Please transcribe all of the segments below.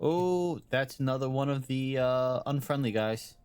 Oh, that's another one of the unfriendly guys.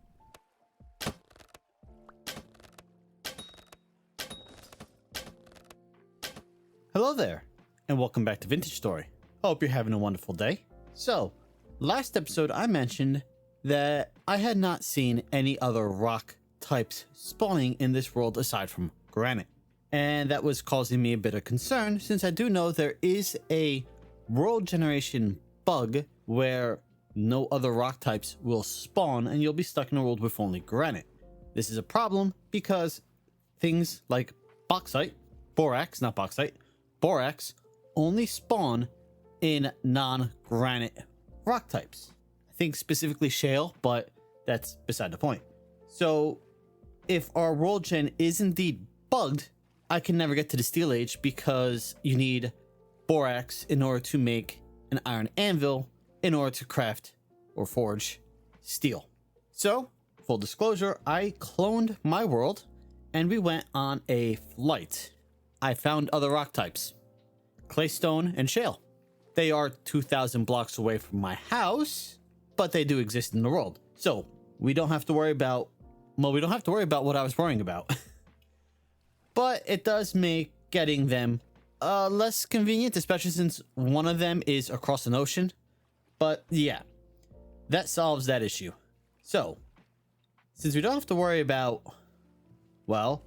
Hello there, and welcome back to Vintage Story. Hope you're having a wonderful day. So, last episode I mentioned that I had not seen any other rock types spawning in this world aside from granite. And that was causing me a bit of concern, since I do know there is a world generation bug where no other rock types will spawn and you'll be stuck in a world with only granite. This is a problem because things like bauxite, borax, not bauxite, borax only spawn in non-granite rock types. I think specifically shale, but that's beside the point. So if our world gen is indeed bugged, I can never get to the steel age because you need borax in order to make an iron anvil in order to craft or forge steel. So, full disclosure, I cloned my world and we went on a flight. I found other rock types, claystone and shale. They are 2,000 blocks away from my house, but they do exist in the world. So we don't have to worry about, well, we don't have to worry about what I was worrying about. But it does make getting them less convenient, especially since one of them is across an ocean. But yeah, that solves that issue. So, since we don't have to worry about, well,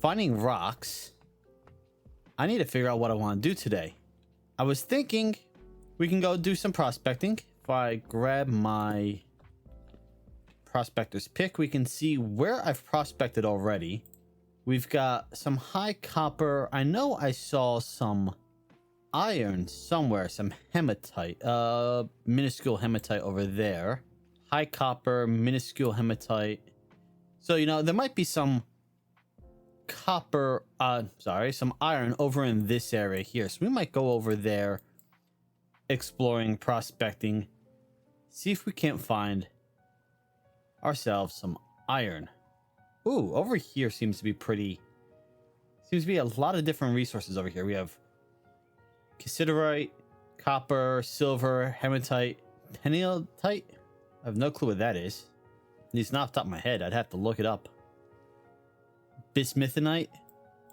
finding rocks, I need to figure out what I want to do today. I was thinking we can go do some prospecting. If I grab my prospector's pick, we can see where I've prospected already. We've got some high copper. I know I saw some iron somewhere, some hematite, minuscule hematite over there. High copper, minuscule hematite. So, you know, there might be some copper, some iron over in this area here. So we might go over there, exploring, prospecting, see if we can't find ourselves some iron. Ooh, over here seems to be a lot of different resources over here. We have cassiterite, copper, silver, hematite, peniltite. I have no clue what that is. It's not off the top of my head. I'd have to look it up. Bismuthinite.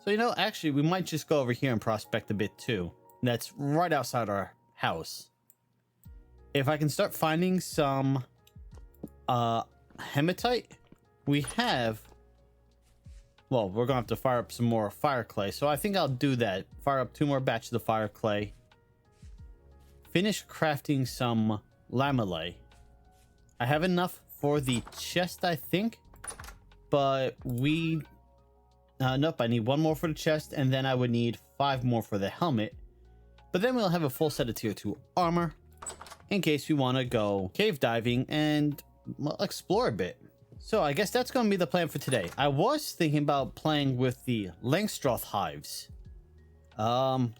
So, you know, actually, we might just go over here and prospect a bit too. That's right outside our house. If I can start finding some hematite, we have... Well, we're going to have to fire up some more fire clay. So I think I'll do that. Fire up 2 more batches of fire clay. Finish crafting some lamellae. I have enough for the chest, I think. But we... nope, I need 1 more for the chest. And then I would need 5 more for the helmet. But then we'll have a full set of tier 2 armor. In case we want to go cave diving and, well, explore a bit. So I guess that's going to be the plan for today. I was thinking about playing with the Langstroth hives,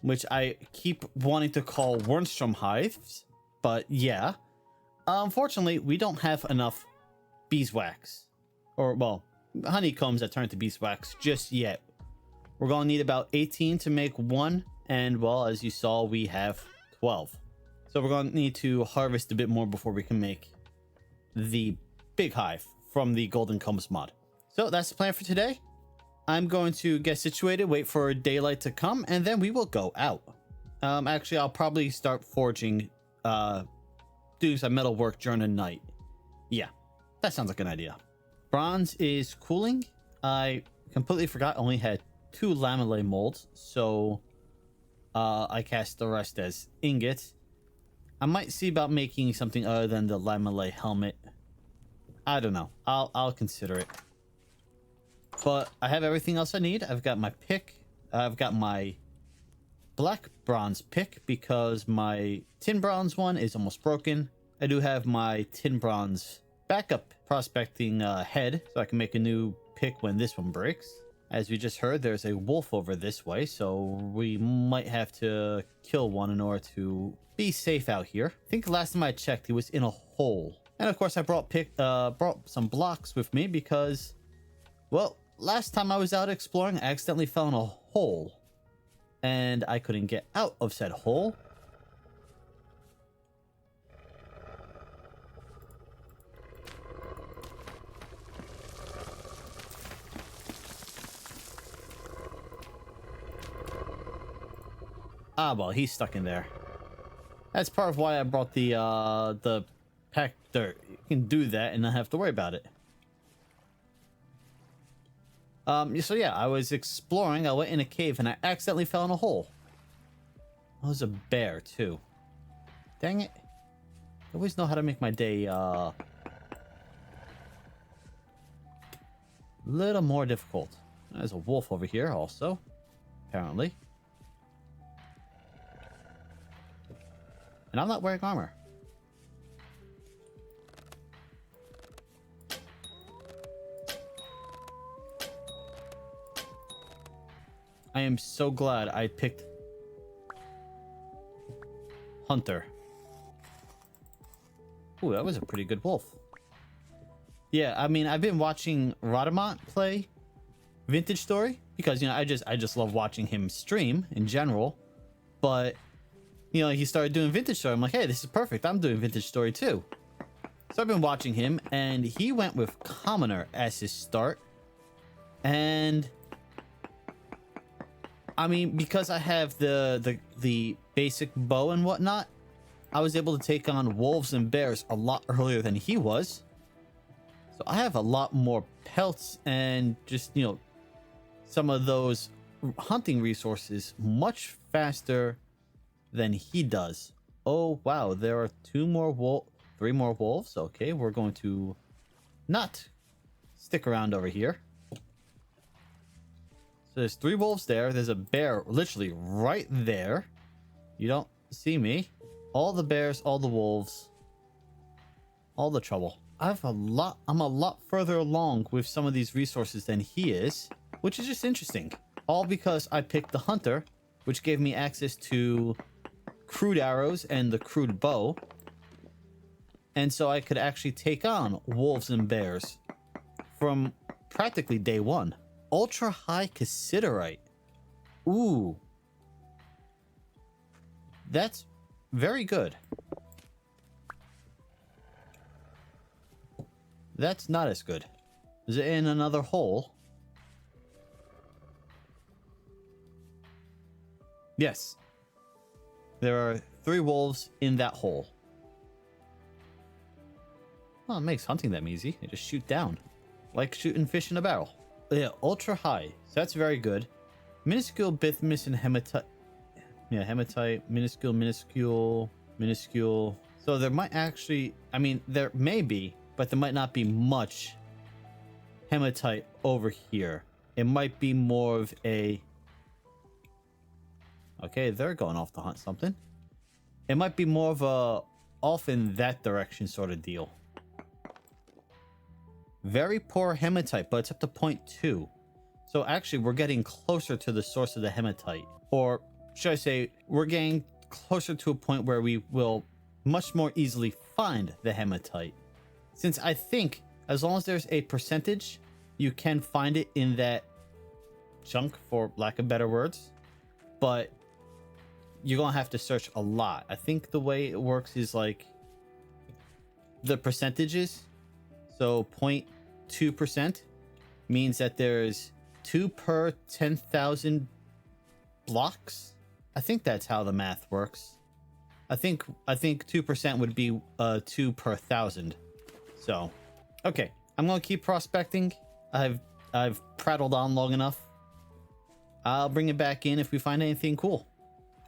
which I keep wanting to call Wernstrom hives, but yeah. Unfortunately, we don't have enough beeswax, or well, honeycombs that turn into beeswax just yet. We're going to need about 18 to make 1, and well, as you saw, we have 12. So we're going to need to harvest a bit more before we can make the big hive from the Golden Compass mod. So that's the plan for today. I'm going to get situated, wait for daylight to come, and then we will go out. Actually, I'll probably start forging, doing some metal work during the night. Yeah, that sounds like an idea. Bronze is cooling. I completely forgot I only had 2 lamellae molds, so I cast the rest as ingots. I might see about making something other than the lamellae helmet. I don't know. I'll consider it. But I have everything else I need. I've got my pick. I've got my black bronze pick because my tin bronze one is almost broken. I do have my tin bronze backup prospecting head, so I can make a new pick when this one breaks. As we just heard, there's a wolf over this way, so we might have to kill one in order to be safe out here. I think last time I checked, he was in a hole. And of course, I brought some blocks with me because, well, last time I was out exploring, I accidentally fell in a hole. And I couldn't get out of said hole. Ah, well, he's stuck in there. That's part of why I brought the pack dirt. You can do that and not have to worry about it. So yeah, I was exploring. I went in a cave and I accidentally fell in a hole. Oh, there's a bear too. Dang it. I always know how to make my day little more difficult. There's a wolf over here also, apparently. And I'm not wearing armor. I am so glad I picked Hunter. Ooh, that was a pretty good wolf. Yeah, I mean, I've been watching Rodamont play Vintage Story because, you know, I just love watching him stream in general. But, you know, he started doing Vintage Story. I'm like, hey, this is perfect. I'm doing Vintage Story too. So I've been watching him, and he went with Commoner as his start. And I mean, because I have the basic bow and whatnot, I was able to take on wolves and bears a lot earlier than he was. So I have a lot more pelts and just, you know, some of those hunting resources much faster than he does. Oh, wow. There are three more wolves. Okay, we're going to not stick around over here. So there's 3 wolves there. There's a bear literally right there. You don't see me. All the bears, all the wolves, all the trouble. I'm a lot further along with some of these resources than he is, which is just interesting. All because I picked the hunter, which gave me access to crude arrows and the crude bow. And so I could actually take on wolves and bears from practically day one. Ultra high cassiterite. Ooh. That's very good. That's not as good. Is it in another hole? Yes. There are 3 wolves in that hole. Well, it makes hunting that easy. They just shoot down. Like shooting fish in a barrel. Yeah, ultra high. So that's very good. Minuscule, bismuth, and hematite. Yeah, hematite, minuscule. So there might actually, I mean, there may be, but there might not be much hematite over here. It might be more of a... Okay, they're going off to hunt something. It might be more of a off in that direction sort of deal. Very poor hematite, but it's up to 0.2. So actually, we're getting closer to the source of the hematite. Or should I say, we're getting closer to a point where we will much more easily find the hematite. Since I think as long as there's a percentage, you can find it in that chunk, for lack of better words. But you're going to have to search a lot. I think the way it works is like the percentages. So 0.2% means that there's 2 per 10,000 blocks. I think that's how the math works. I think 2% would be 2 per 1,000. So, okay, I'm gonna keep prospecting. I've prattled on long enough. I'll bring it back in if we find anything cool.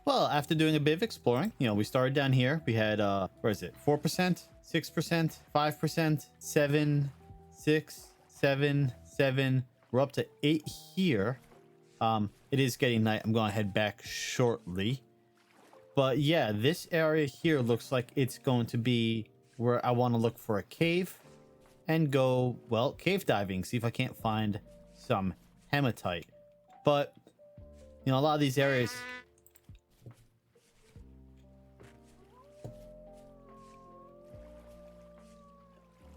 Well, after doing a bit of exploring, you know, we started down here. We had where is it? 4%, 6%, 5%, 7, 6, 7, 7. We're up to 8 here. It is getting night. I'm gonna head back shortly. But yeah, this area here looks like it's going to be where I want to look for a cave and go, well, cave diving, see if I can't find some hematite. But, you know, a lot of these areas...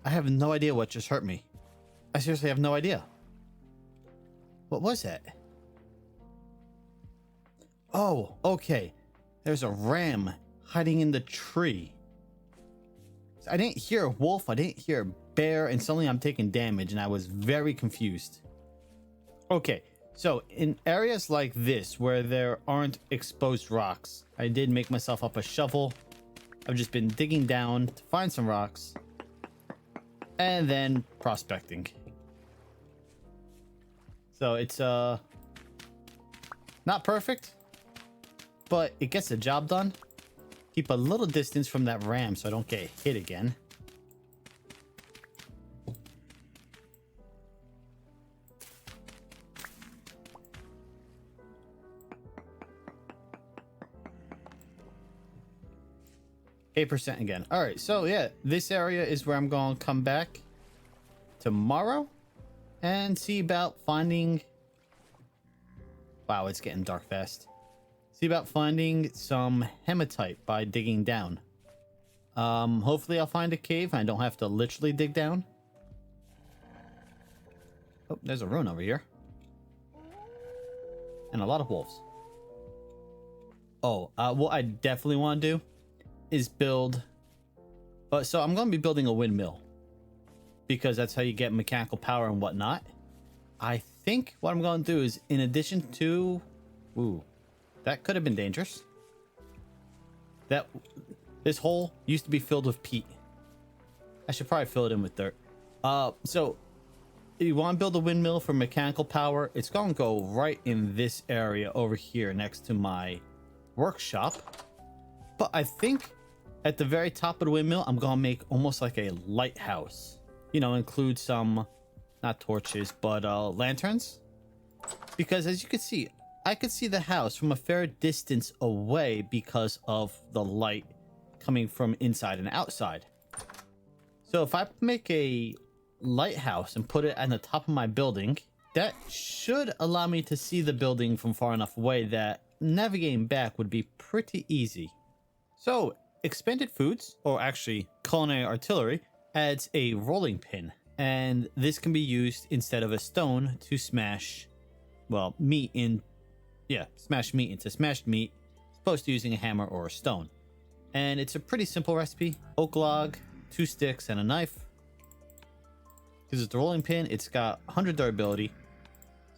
I have no idea what just hurt me. I seriously have no idea. What was that? Oh, okay. There's a ram hiding in the tree. I didn't hear a wolf, I didn't hear a bear, and suddenly I'm taking damage, and I was very confused. Okay, So in areas like this where there aren't exposed rocks, I did make myself up a shovel. I've just been digging down to find some rocks and then prospecting. So it's not perfect, but it gets the job done. Keep a little distance from that ram so I don't get hit again. %8 again. All right, so yeah, this area is where I'm going to come back tomorrow and see about finding... Wow, it's getting dark fast. See about finding some hematite by digging down. Hopefully I'll find a cave. I don't have to literally dig down. Oh, there's a rune over here. And a lot of wolves. Oh, what I definitely want to do is build... so I'm going to be building a windmill. Because that's how you get mechanical power and whatnot. I think what I'm going to do is, in addition to... Ooh, that could have been dangerous. This hole used to be filled with peat. I should probably fill it in with dirt. So you want to build a windmill for mechanical power. It's going to go right in this area over here next to my workshop. But I think at the very top of the windmill, I'm going to make almost like a lighthouse. You know, include some, not torches, but lanterns. Because as you can see, I could see the house from a fair distance away because of the light coming from inside and outside. So if I make a lighthouse and put it at the top of my building, that should allow me to see the building from far enough away that navigating back would be pretty easy. So expanded foods, or actually culinary artillery, adds a rolling pin, and this can be used instead of a stone to smash, well, smash meat into smashed meat, as opposed to using a hammer or a stone. And it's a pretty simple recipe: oak log, 2 sticks, and a knife. Because it's the rolling pin, it's got 100 durability.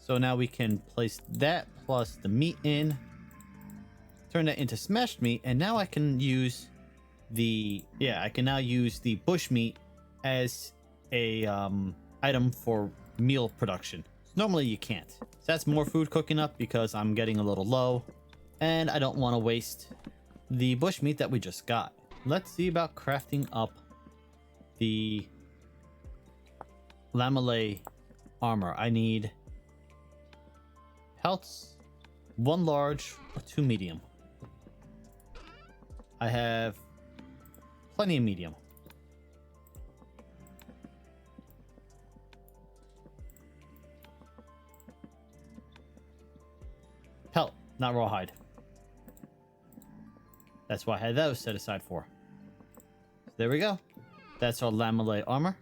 So now we can place that plus the meat in, turn that into smashed meat, and now I can use the bush meat as a item for meal production. Normally you can't. So that's more food cooking up because I'm getting a little low and I don't want to waste the bush meat that we just got. Let's see about crafting up the lamellay armor. I need pelts, 1 large or 2 medium. I have plenty of medium. Pelt, not rawhide. That's why I had those set aside for. So there we go. That's our lamellay armor.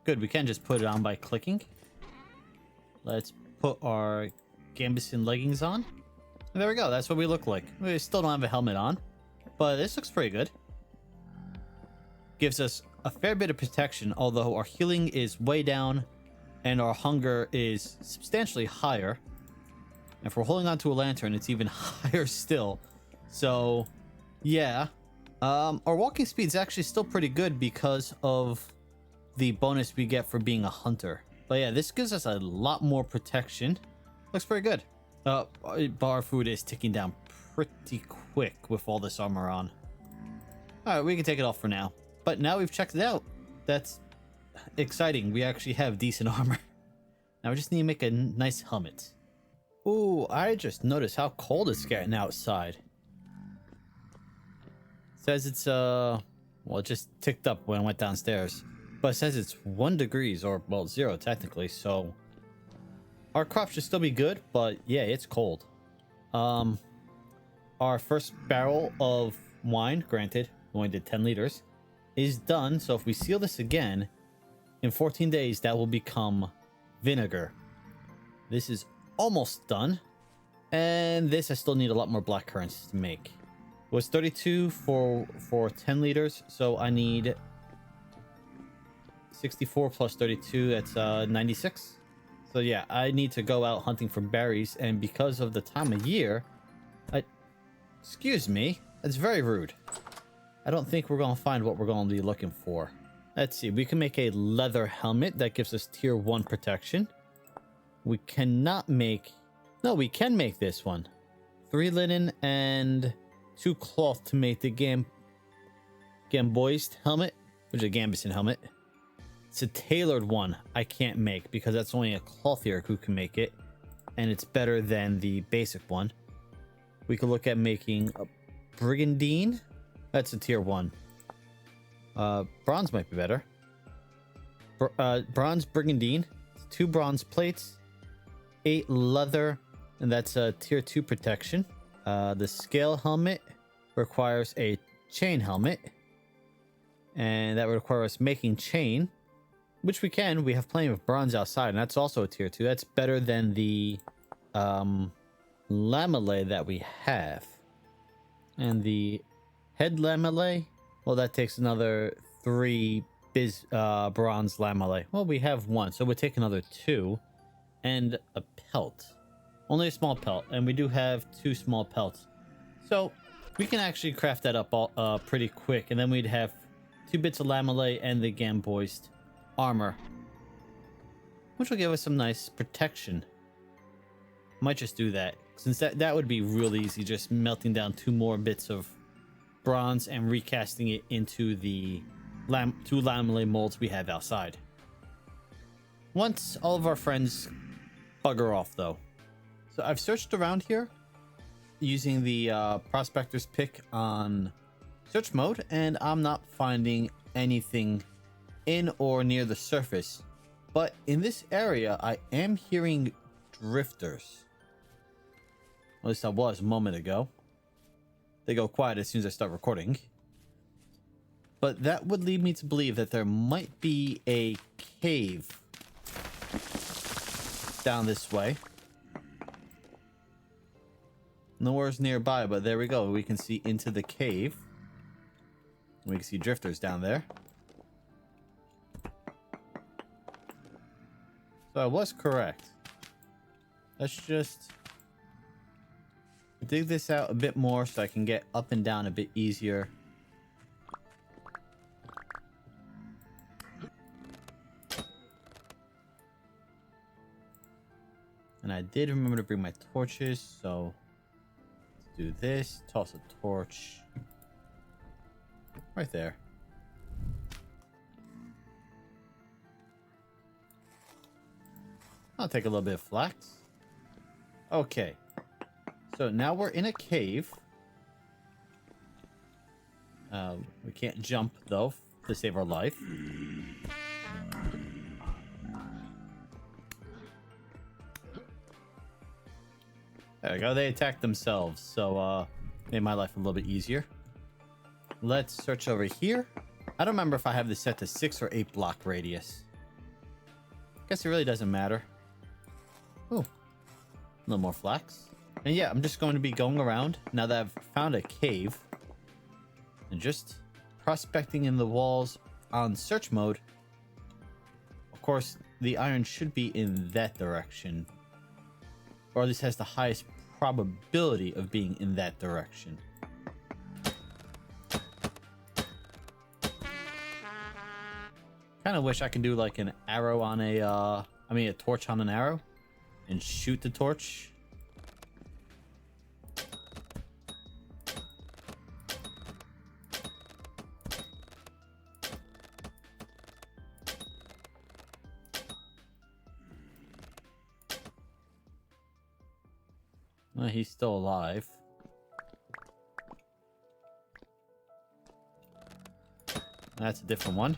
Good, we can just put it on by clicking. Let's put our gambeson leggings on. And there we go, that's what we look like. We still don't have a helmet on, but this looks pretty good. Gives us a fair bit of protection, although our healing is way down and our hunger is substantially higher. And if we're holding onto a lantern, it's even higher still. So, yeah. Our walking speed is actually still pretty good because of the bonus we get for being a hunter. But yeah, this gives us a lot more protection. Looks pretty good. Bar food is ticking down pretty quick with all this armor on. Alright, we can take it off for now. But now we've checked it out. That's exciting. We actually have decent armor. Now we just need to make a nice helmet. Ooh, I just noticed how cold it's getting outside. It says it's, well, it just ticked up when I went downstairs. But it says it's 1 degrees, or, well, 0 technically, so... Our crops should still be good, but yeah, it's cold. Our first barrel of wine, granted, we only did 10 liters, is done. So if we seal this again, in 14 days, that will become vinegar. This is almost done. And this, I still need a lot more black currants to make. It was 32 for 10 liters, so I need 64 plus 32, that's 96. So So yeah, I need to go out hunting for berries, and because of the time of year, excuse me, that's very rude. I don't think we're gonna find what we're gonna be looking for. Let's see, we can make a leather helmet that gives us tier 1 protection. We cannot make, no, we can make this one. 3 linen and 2 cloth to make the Gamboist helmet, which is a Gambison helmet. It's a tailored one I can't make because that's only a clothier who can make it, and it's better than the basic one. We could look at making a brigandine. That's a tier 1. Bronze might be better. Bronze brigandine, 2 bronze plates, 8 leather, and that's a tier 2 protection. The scale helmet requires a chain helmet, and that would require us making chain, which we can. We have plenty of bronze outside, and that's also a tier 2. That's better than the lamellay that we have. And the head lamellay, well, that takes another 3 bronze lamellay. Well, we have 1, so we'll take another 2. And a pelt. Only a small pelt, and we do have 2 small pelts. So we can actually craft that up all, pretty quick, and then we'd have 2 bits of lamellay and the Gamboist armor, which will give us some nice protection. Might just do that, since that would be real easy, just melting down 2 more bits of bronze and recasting it into the 2 lamellay molds we have outside. Once all of our friends bugger off, though. So I've searched around here using the prospector's pick on search mode, and I'm not finding anything in or near the surface. But in this area, I am hearing drifters. At least I was a moment ago. They go quiet as soon as I start recording. But that would lead me to believe that there might be a cave down this way. Nowhere's nearby, but there we go. We can see into the cave. We can see drifters down there. So I was correct. Let's just dig this out a bit more so I can get up and down a bit easier. And I did remember to bring my torches, so let's do this. Toss a torch right there. I'll take a little bit of flax. Okay, so now we're in a cave. We can't jump though to save our life. There we go. They attacked themselves, so made my life a little bit easier. Let's search over here. I don't remember if I have this set to 6 or 8 block radius. Guess it really doesn't matter. Oh, a little more flax. And yeah, I'm just going to be going around now that I've found a cave and just prospecting in the walls on search mode. Of course, the iron should be in that direction, or at least has the highest probability of being in that direction. Kind of wish I could do like an arrow on a torch on an arrow and shoot the torch. Well, he's still alive. That's a different one.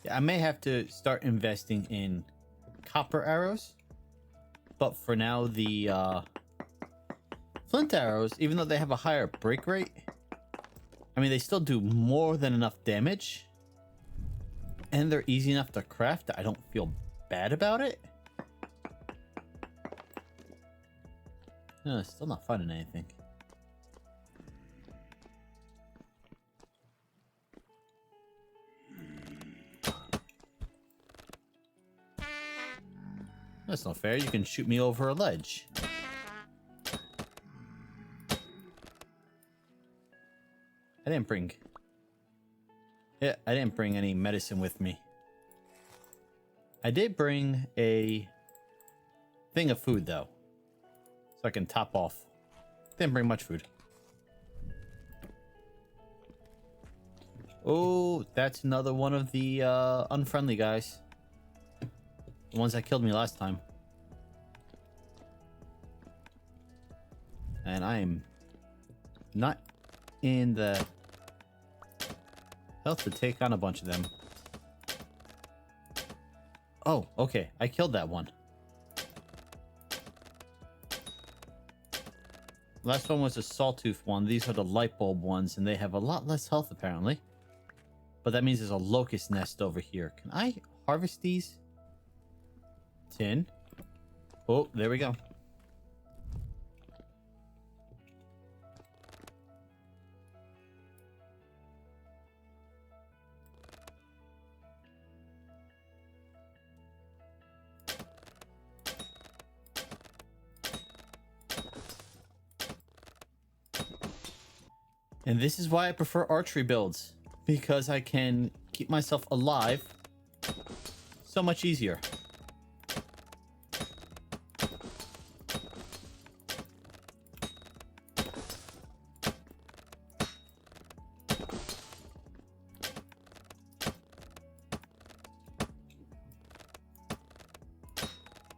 I may have to start investing in copper arrows, but for now the flint arrows, even though they have a higher break rate, I mean, they still do more than enough damage. And they're easy enough to craft that I don't feel bad about it. No, still not finding anything. That's not fair. You can shoot me over a ledge. I didn't bring any medicine with me. I did bring a thing of food though, so I can top off. Didn't bring much food. Oh, that's another one of the unfriendly guys. The ones that killed me last time. And I am not in the health to take on a bunch of them. Oh, okay. I killed that one. Last one was a sawtooth one. These are the light bulb ones, and they have a lot less health apparently. But that means there's a locust nest over here. Can I harvest these? 10. Oh, there we go. And this is why I prefer archery builds, because I can keep myself alive so much easier.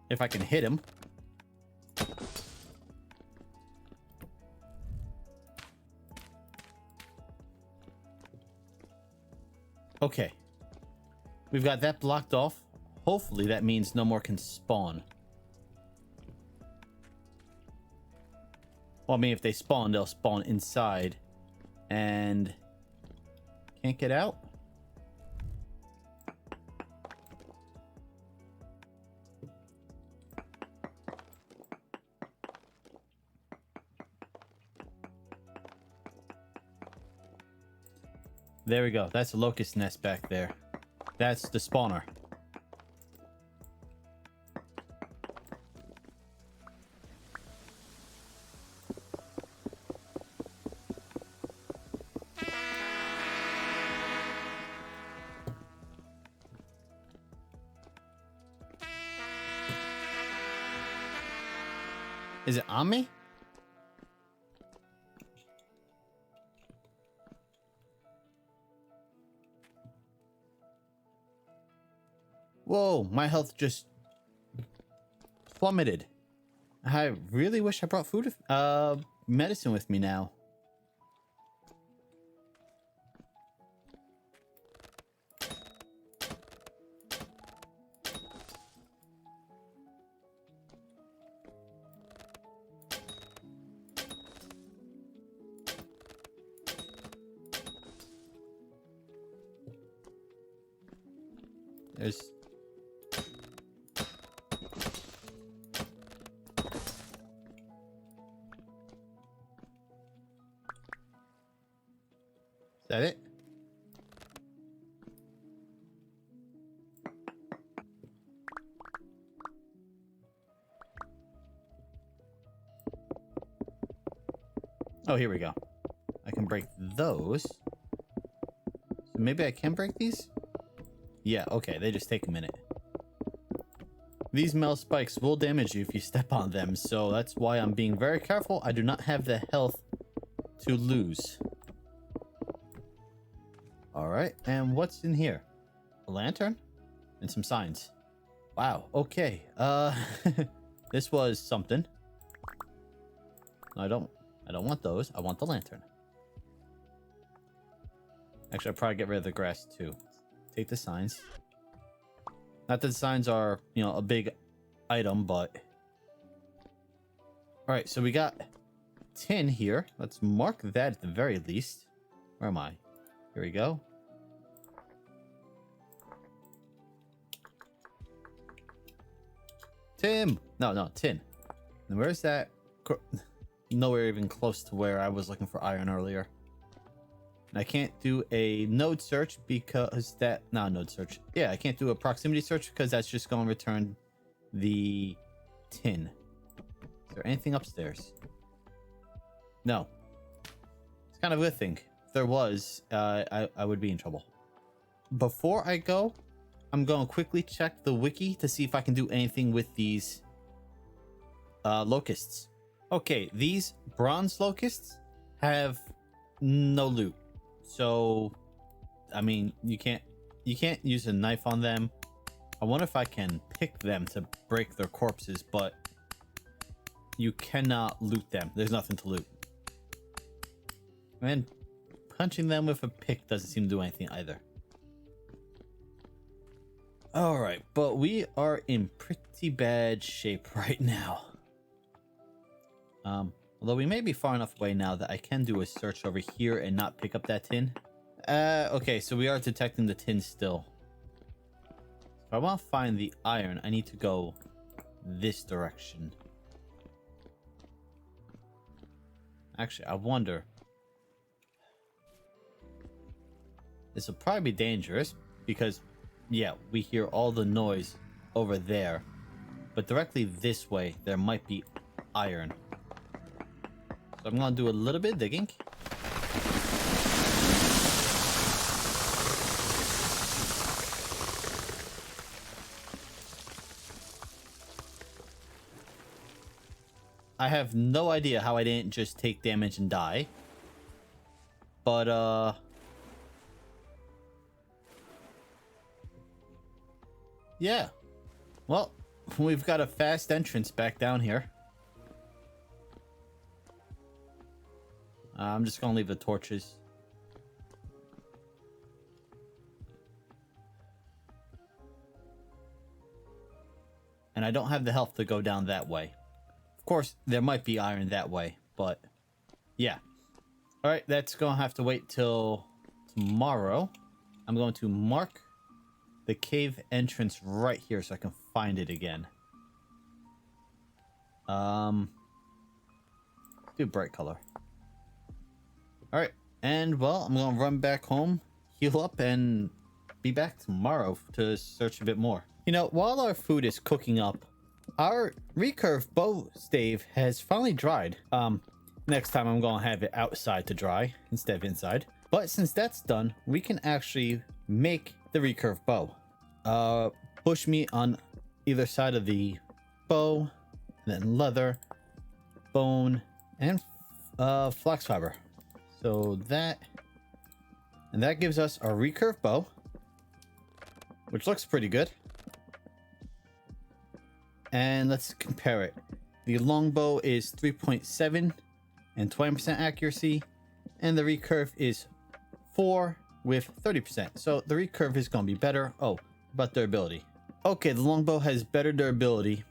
If I can hit him. Okay. We've got that blocked off. Hopefully that means no more can spawn. Well, I mean, if they spawn, they'll spawn inside. And can't get out? There we go. That's a locust nest back there. That's the spawner. Is it on me? Whoa, my health just plummeted. I really wish I brought food, medicine with me now. There's... Is that it? Oh, here we go. I can break those. So maybe I can break these? Yeah, okay, they just take a minute. These metal spikes will damage you if you step on them, so that's why I'm being very careful. I do not have the health to lose. Alright, and what's in here? A lantern? And some signs. Wow, okay. This was something. I don't want those. I want the lantern. Actually, I'll probably get rid of the grass too. Take the signs. Not that the signs are, you know, a big item, but... Alright, so we got tin here. Let's mark that at the very least. Where am I? Here we go. Tim! No, tin. And where's that? Nowhere even close to where I was looking for iron earlier. And I can't do a node search because that... No, node search. Yeah, I can't do a proximity search because that's just going to return the tin. Is there anything upstairs? No. It's kind of a good thing. If there was, I would be in trouble. Before I go, I'm going to quickly check the wiki to see if I can do anything with these locusts. Okay, these bronze locusts have no loot. So, I mean, you can't use a knife on them. I wonder if I can pick them to break their corpses, but you cannot loot them. There's nothing to loot. And punching them with a pick doesn't seem to do anything either. Alright, but we are in pretty bad shape right now. Although we may be far enough away now that I can do a search over here and not pick up that tin. Okay, so we are detecting the tin still. If I want to find the iron, I need to go this direction. Actually, I wonder. This will probably be dangerous because, yeah, we hear all the noise over there. But directly this way, there might be iron. So I'm going to do a little bit of digging. I have no idea how I didn't just take damage and die. But, yeah. Well, we've got a fast entrance back down here. I'm just gonna leave the torches. And I don't have the health to go down that way. Of course, there might be iron that way, but yeah. Alright, that's gonna have to wait till tomorrow. I'm going to mark the cave entrance right here so I can find it again. Do bright color. Alright, and well, I'm gonna run back home, heal up, and be back tomorrow to search a bit more. You know, while our food is cooking up, our Recurve Bow stave has finally dried. Next time I'm gonna have it outside to dry instead of inside. But since that's done, we can actually make the Recurve Bow. Bush meat on either side of the bow, then leather, bone, and flax fiber. So that gives us our Recurve Bow, which looks pretty good. And let's compare it. The longbow is 3.7 and 20% accuracy, and the recurve is 4 with 30%. So the recurve is going to be better. Oh, about durability. Okay, the longbow has better durability,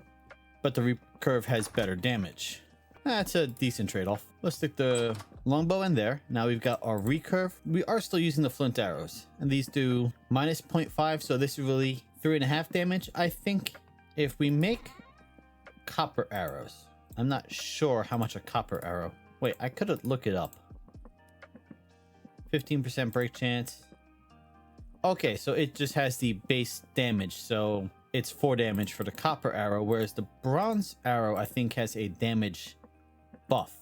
but the recurve has better damage. That's a decent trade-off. Let's stick the longbow in there. Now we've got our recurve. We are still using the flint arrows, and these do minus 0.5, so this is really 3.5 damage. I think if we make copper arrows, I'm not sure how much a copper arrow. Wait, I could look it up. 15% break chance. Okay, so it just has the base damage, so it's 4 damage for the copper arrow, whereas the bronze arrow I think has a damage buff.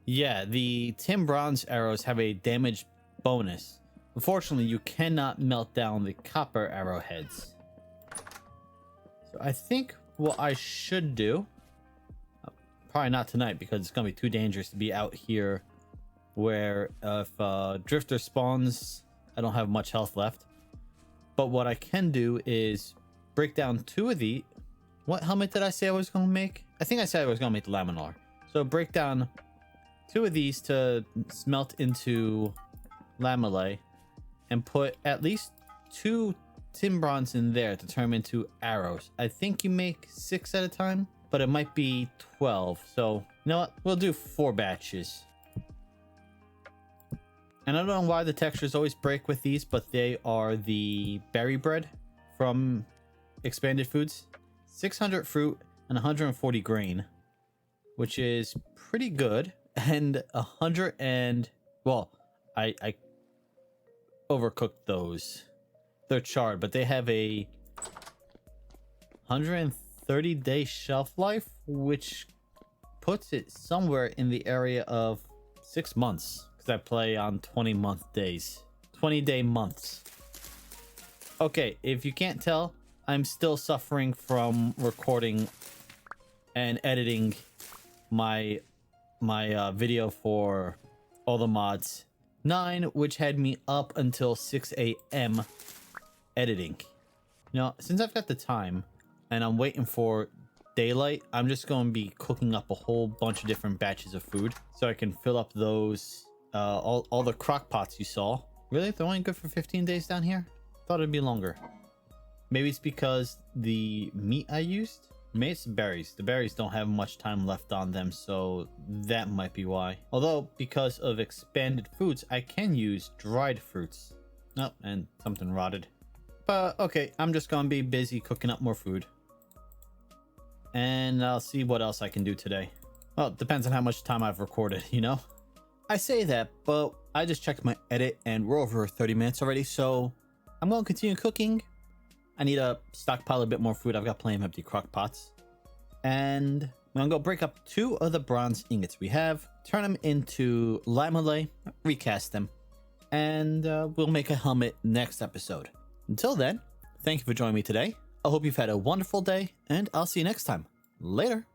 Yeah, the tin bronze arrows have a damage bonus. Unfortunately, you cannot melt down the copper arrowheads. So I think what I should do, probably not tonight because it's gonna be too dangerous to be out here where if drifter spawns, I don't have much health left. But what I can do is break down 2 of the... What helmet did I say I was gonna make? I think I said I was gonna make the laminar. So break down 2 of these to smelt into lamellae and put at least 2 tin bronze in there to turn them into arrows. I think you make 6 at a time, but it might be 12. So you know what? We'll do 4 batches. And I don't know why the textures always break with these, but they are the berry bread from Expanded Foods. 600 fruit and 140 grain, which is pretty good. And 100 and... Well, I overcooked those. They're charred, but they have a 130-day shelf life, which puts it somewhere in the area of 6 months. I play on 20-month days. 20-day months. Okay, if you can't tell, I'm still suffering from recording and editing my video for all the mods 9, which had me up until 6 a.m. editing. Now, since I've got the time and I'm waiting for daylight, I'm just going to be cooking up a whole bunch of different batches of food so I can fill up those all the crock pots you saw. Really? They're only good for 15 days down here? Thought it'd be longer. Maybe it's because the meat I used? Maybe it's the berries. The berries don't have much time left on them, so that might be why. Although, because of expanded foods, I can use dried fruits. Oh, and something rotted. But, okay, I'm just gonna be busy cooking up more food. And I'll see what else I can do today. Well, it depends on how much time I've recorded, you know? I say that, but I just checked my edit and we're over 30 minutes already, so I'm going to continue cooking. I need to stockpile a bit more food. I've got plenty of empty crock pots. And I'm going to go break up 2 of the bronze ingots we have, turn them into limolay, recast them, and we'll make a helmet next episode. Until then, thank you for joining me today. I hope you've had a wonderful day, and I'll see you next time. Later.